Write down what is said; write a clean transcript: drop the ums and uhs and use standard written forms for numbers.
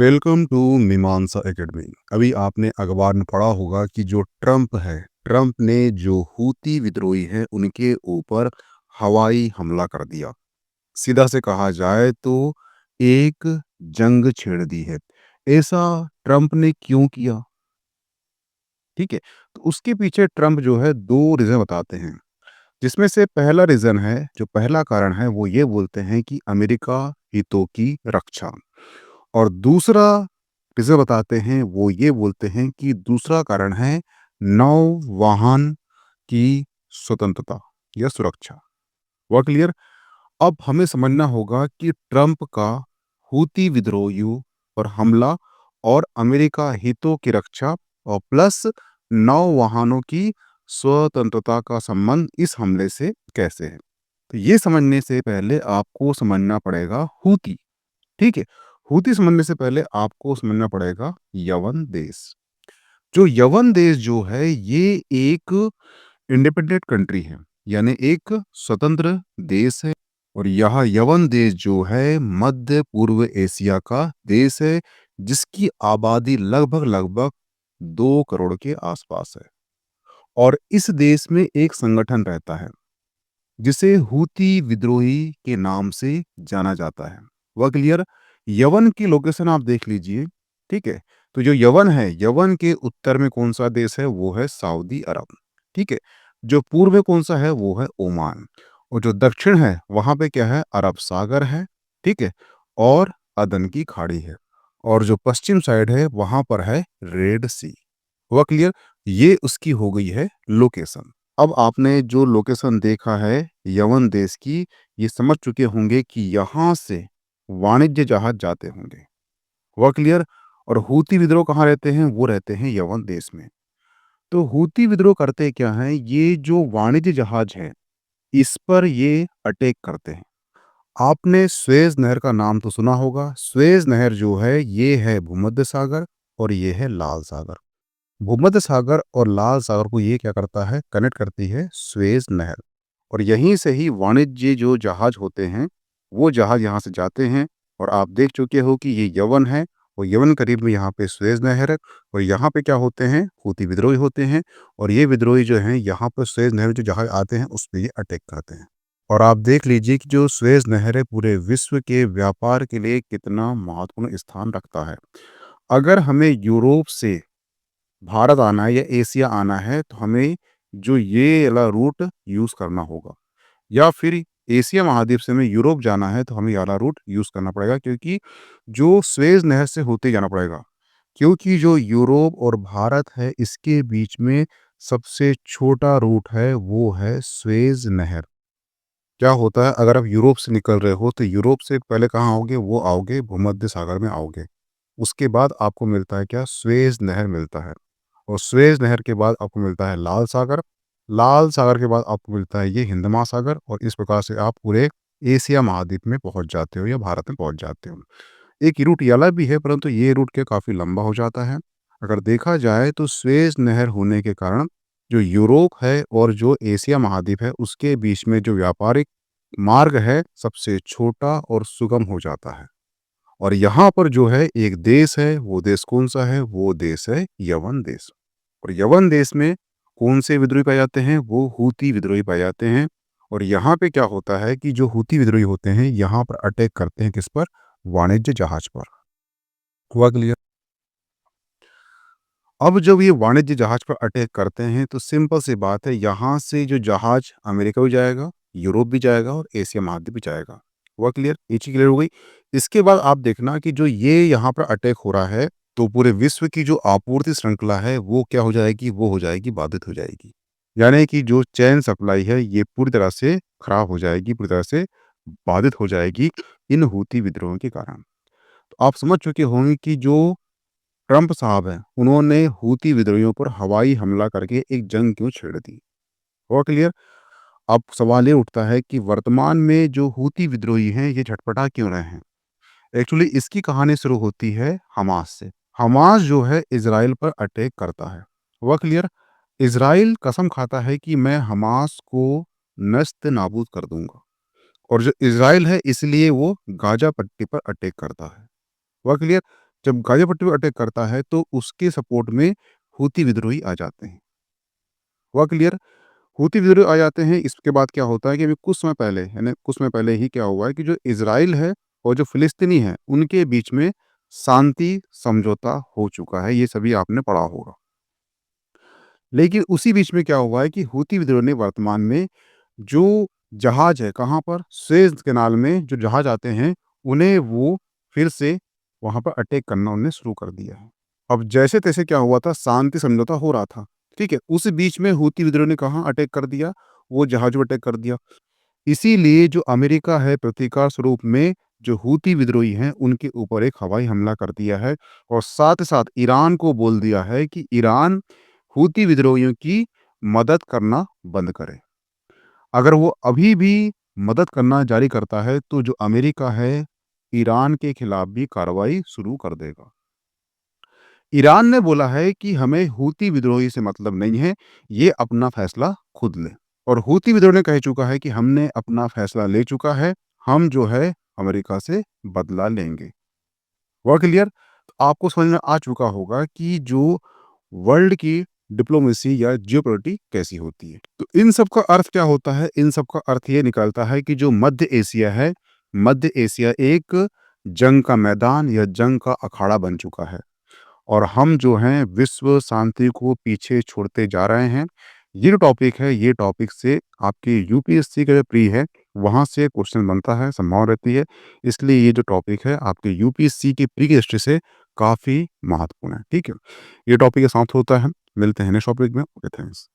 Welcome to मीमांसा academy. अभी आपने अखबार में पढ़ा होगा कि जो ट्रंप है, ट्रंप ने जो हूती विद्रोही है उनके ऊपर हवाई हमला कर दिया। सीधा से कहा जाए तो एक जंग छेड़ दी है। ऐसा ट्रंप ने क्यों किया? ठीक है, तो उसके पीछे ट्रंप जो है दो रीजन बताते हैं, जिसमें से पहला रीजन है, जो पहला कारण है वो ये बोलते हैं कि अमेरिका हितों की रक्षा। और दूसरा रीज़न बताते हैं, वो ये बोलते हैं कि दूसरा कारण है नौवहन की स्वतंत्रता या सुरक्षा। हुआ क्लियर? अब हमें समझना होगा कि ट्रंप का हूती विद्रोहियों पर हमला और अमेरिका हितों की रक्षा और प्लस नौवहनों की स्वतंत्रता का संबंध इस हमले से कैसे है। तो ये समझने से पहले आपको समझना पड़ेगा हूती। ठीक है, हूती समझने से पहले आपको समझना पड़ेगा यवन देश। जो यवन देश जो है ये एक इंडिपेंडेंट कंट्री है, यानी एक स्वतंत्र देश है। और यह यवन देश जो है मध्य पूर्व एशिया का देश है, जिसकी आबादी लगभग लगभग 2 करोड़ के आसपास है। और इस देश में एक संगठन रहता है जिसे हूती विद्रोही के नाम से जाना जाता है। वह क्लियर? यवन की लोकेशन आप देख लीजिए। ठीक है, तो जो यवन है, यवन के उत्तर में कौन सा देश है? वो है सऊदी अरब। ठीक है, जो पूर्व में कौन सा है? वो है ओमान। और जो दक्षिण है वहां पे क्या है? अरब सागर है। ठीक है, और अदन की खाड़ी है। और जो पश्चिम साइड है वहां पर है रेड सी। हुआ क्लियर? ये उसकी हो गई है लोकेशन। अब आपने जो लोकेशन देखा है यवन देश की, ये समझ चुके होंगे कि यहाँ से वाणिज्य जहाज जाते होंगे। हुआ क्लियर? और हूती विद्रोह कहाँ रहते हैं? वो रहते हैं यवन देश में। तो हूती विद्रोह करते क्या हैं? ये जो वाणिज्य जहाज है इस पर ये अटैक करते हैं। आपने स्वेज नहर का नाम तो सुना होगा। स्वेज नहर जो है ये है भूमध्य सागर और ये है लाल सागर। भूमध्य सागर और लाल सागर को ये क्या करता है? कनेक्ट करती है स्वेज नहर। और यहीं से ही वाणिज्य जो जहाज होते हैं वो जहाज यहाँ से जाते हैं। और आप देख चुके हो कि ये यवन है और यवन करीब में यहाँ पे स्वेज नहर है। और यहाँ पे क्या होते हैं? हूती विद्रोही होते हैं। और ये विद्रोही जो हैं यहाँ पर स्वेज नहर जो जहाज आते हैं उस पर ये अटैक करते हैं। और आप देख लीजिए कि जो स्वेज नहर है पूरे विश्व के व्यापार के लिए कितना महत्वपूर्ण स्थान रखता है। अगर हमें यूरोप से भारत आना है या एशिया आना है तो हमें जो ये वाला रूट यूज करना होगा। या फिर एशिया महाद्वीप से हमें यूरोप जाना है तो हमें ये वाला रूट यूज करना पड़ेगा, क्योंकि जो स्वेज नहर से होते जाना पड़ेगा। क्योंकि जो यूरोप और भारत है इसके बीच में सबसे छोटा रूट है वो है स्वेज नहर। क्या होता है, अगर आप यूरोप से निकल रहे हो तो यूरोप से पहले कहाँ आओगे? वो आओगे भूमध्य सागर में आओगे। उसके बाद आपको मिलता है क्या? स्वेज नहर मिलता है। और स्वेज नहर के बाद आपको मिलता है लाल सागर। लाल सागर के बाद आपको मिलता है ये हिंद महासागर। और इस प्रकार से आप पूरे एशिया महाद्वीप में पहुंच जाते हो या भारत में पहुंच जाते हो। एक रूट ये वाला भी है, परंतु ये रूट के काफ़ी लंबा हो जाता है। अगर देखा जाए तो स्वेज नहर होने के कारण जो यूरोप है और जो एशिया महाद्वीप है उसके बीच में जो व्यापारिक मार्ग है सबसे छोटा और सुगम हो जाता है। और यहाँ पर जो है एक देश है, वो देश कौन सा है? वो देश है यवन देश। और यवन देश में कौन से विद्रोही पाए जाते हैं? वो हूती विद्रोही पाए जाते हैं। और यहाँ पे क्या होता है कि जो हूती विद्रोही होते हैं यहाँ पर अटैक करते हैं किस पर? वाणिज्य जहाज पर। हुआ क्लियर? अब जब ये वाणिज्य जहाज पर अटैक करते हैं तो सिंपल सी बात है, यहाँ से जो जहाज अमेरिका भी जाएगा, यूरोप भी जाएगा और एशिया महाद्वीप भी जाएगा। हुआ क्लियर? ये चीज क्लियर हो गई। इसके बाद आप देखना कि जो ये यहाँ पर अटैक हो रहा है तो पूरे विश्व की जो आपूर्ति श्रृंखला है वो क्या हो जाएगी? वो हो जाएगी, बाधित हो जाएगी। यानी कि जो चैन सप्लाई है ये पूरी तरह से खराब हो जाएगी, पूरी तरह से बाधित हो जाएगी इन हूती विद्रोह के कारण। तो आप समझ चुके होंगे कि जो ट्रंप साहब हैं उन्होंने हूती विद्रोहियों पर हवाई हमला करके एक जंग क्यों छेड़ दी। और क्लियर? अब सवाल ये उठता है कि वर्तमान में जो हूती विद्रोही हैं ये झटपटा क्यों रहे हैं। एक्चुअली इसकी कहानी शुरू होती है हमास से। हमास जो है इजराइल पर अटैक करता है। वह क्लियर? इजराइल कसम खाता है कि मैं हमास को नस्त नाबूद कर दूंगा। और जो इजराइल है इसलिए वो गाजा पट्टी पर अटैक करता है। हुआ क्लियर? जब गाज़ा पट्टी पे अटैक करता है तो उसके सपोर्ट में हूती विद्रोही आ जाते हैं। हुआ क्लियर? हूती विद्रोही आ जाते हैं, इसके बाद क्या होता है कि अभी कुछ समय पहले, यानी कुछ समय पहले ही क्या हुआ है कि जो इज़राइल है और जो फ़िलिस्तीनी हैं, उनके बीच में शांति समझौता हो चुका है, ये सभी आपने पढ़ा होगा। लेकिन उसी बीच में क्या हुआ है कि हूती विद्रोह ने वर्तमान में जो जहाज है, कहाँ पर? सुएज़ कैनाल में जो जहाज आते हैं, उन्हें वो फिर से वहाँ पर अटैक करना उन्होंने शुरू कर दिया है। अब जैसे-तैसे क्या हुआ था, शांति समझौता हो रहा था, ठीक है? उस बीच में हूती विद्रोह ने कहाँ अटैक कर दिया? वो जहाज़ों पे अटैक कर दिया। इसीलिए जो अमेरिका है, प्रतीकार स्वरूप में जो हूती विद्रोही हैं, उनके ऊपर एक हवाई हमला कर दिया है और साथ ही साथ ईरान को बोल दिया है कि ईरान हूती विद्रोहियों की मदद करना बंद करे। अगर वो अभी भी मदद करना जारी करता है, तो जो अमेरिका है, ईरान के खिलाफ भी कार्रवाई शुरू कर देगा। ईरान ने बोला है कि हमें हूती विद्रोही से मतलब नहीं है, ये अपना फैसला खुद लें। और हूती विद्रोह ने कह चुका है कि हमने अपना फैसला ले चुका है, हम जो है अमेरिका से बदला लेंगे। हुआ क्लियर? तो आपको समझ में आ चुका होगा कि जो वर्ल्ड की डिप्लोमेसी या जियोपॉलिटिक्स कैसी होती है। तो इन सब का अर्थ क्या होता है? इन सब का अर्थ ये निकलता है कि जो मध्य एशिया है, मध्य एशिया एक जंग का मैदान या जंग का अखाड़ा बन चुका है और हम जो हैं विश्व शांति को पीछे छोड़ते जा रहे हैं। ये जो टॉपिक है, ये टॉपिक से आपकी यूपीएससी का जो प्री है, वहाँ से क्वेश्चन बनता है, संभावना रहती है। इसलिए ये जो टॉपिक है आपके यूपीएससी की प्री की दृष्टि से काफ़ी महत्वपूर्ण है। ठीक है? ये टॉपिक समाप्त होता है। मिलते हैं नेक्स्ट टॉपिक में। Okay, thanks.